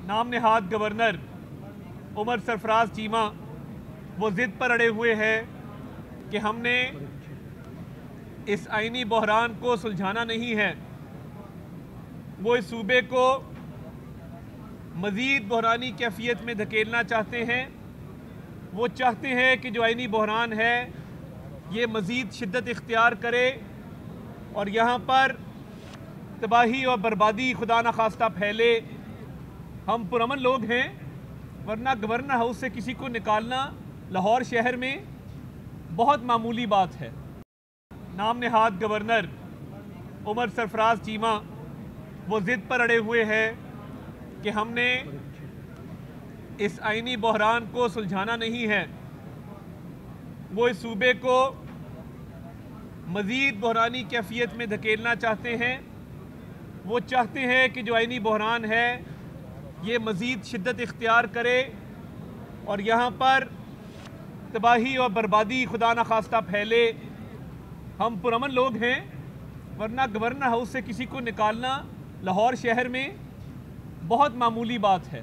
नाम नहाद गवर्नर उमर सरफराज चीमा वो ज़िद पर अड़े हुए हैं कि हमने इस आइनी बहरान को सुलझाना नहीं है। वो इस सूबे को मज़ीद बहरानी कैफियत में धकेलना चाहते हैं। वो चाहते हैं कि जो आइनी बहरान है ये मज़ीद शिद्दत इख्तियार करे और यहाँ पर तबाही और बर्बादी खुदा न खास्ता फैले। हम पुरअमन लोग हैं, वरना गवर्नर हाउस से किसी को निकालना लाहौर शहर में बहुत मामूली बात है। नाम नहाद गवर्नर उमर सरफराज चीमा वो ज़िद पर अड़े हुए हैं कि हमने इस आइनी बहरान को सुलझाना नहीं है। वो इस सूबे को मज़ीद बहरानी कैफियत में धकेलना चाहते हैं। वो चाहते हैं कि जो आइनी बहरान है ये मज़ीद शिद्दत इख्तियार करे और यहाँ पर तबाही और बर्बादी खुदा न खास्ता फैले। हम पुरअमन लोग हैं, वरना गवर्नर हाउस से किसी को निकालना लाहौर शहर में बहुत मामूली बात है।